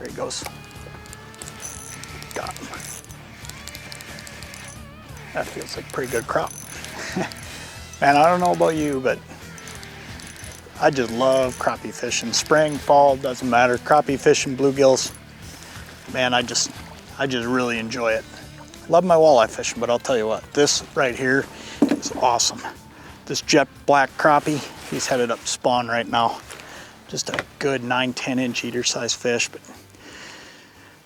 There he goes. Got him. That feels like a pretty good crop. Man, I don't know about you, but I just love crappie fishing. Spring, fall, doesn't matter. Crappie fishing, bluegills. Man, I just really enjoy it. Love my walleye fishing, but I'll tell you what, this right here is awesome. This jet black crappie, he's headed up spawn right now. Just a good 9-10 inch eater size fish. But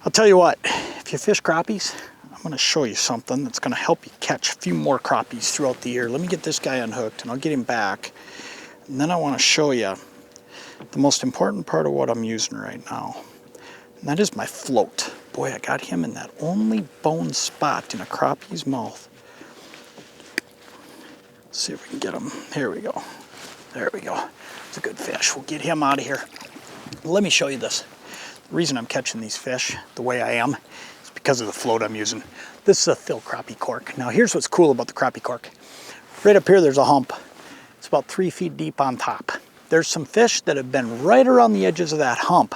I'll tell you what, if you fish crappies, I'm gonna show you something that's gonna help you catch a few more crappies throughout the year. Let me get this guy unhooked and I'll get him back. And then I wanna show you the most important part of what I'm using right now. And that is my float. Boy, I got him in that only bone spot in a crappie's mouth. Let's see if we can get him. Here we go. There we go. It's a good fish. We'll get him out of here. Let me show you this. The reason I'm catching these fish the way I am is because of the float I'm using. This is a Thill Crappie Cork. Now here's what's cool about the crappie cork. Right up here there's a hump. It's about 3 feet deep on top. There's some fish that have been right around the edges of that hump,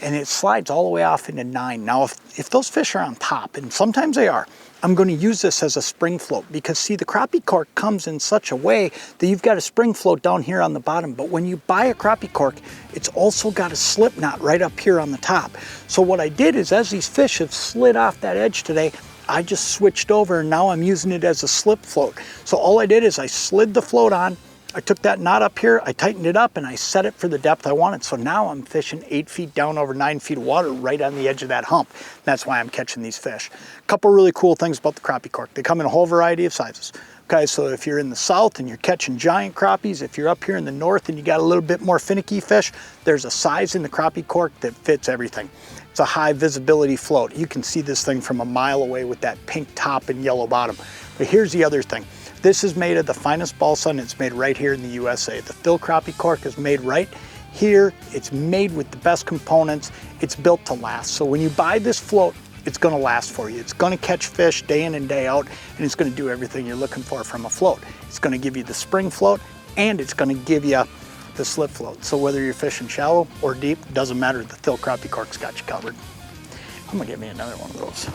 and it slides all the way off into 9. Now if those fish are on top, and sometimes they are, I'm going to use this as a spring float, because see, the crappie cork comes in such a way that you've got a spring float down here on the bottom, but when you buy a crappie cork, it's also got a slip knot right up here on the top. So what I did is, as these fish have slid off that edge today, I just switched over and now I'm using it as a slip float. So all I did is I slid the float on, I took that knot up here, I tightened it up, and I set it for the depth I wanted. So now I'm fishing 8 feet down over 9 feet of water right on the edge of that hump. That's why I'm catching these fish. A couple really cool things about the crappie cork. They come in a whole variety of sizes. Okay, so if you're in the south and you're catching giant crappies, if you're up here in the north and you got a little bit more finicky fish, there's a size in the crappie cork that fits everything. It's a high visibility float. You can see this thing from a mile away with that pink top and yellow bottom. But here's the other thing. This is made of the finest balsa, and it's made right here in the USA. The Thill Crappie Cork is made right here. It's made with the best components. It's built to last. So when you buy this float, it's gonna last for you. It's gonna catch fish day in and day out, and it's gonna do everything you're looking for from a float. It's gonna give you the spring float, and it's gonna give you the slip float. So whether you're fishing shallow or deep, doesn't matter, the Thill Crappie Cork's got you covered. I'm gonna get me another one of those.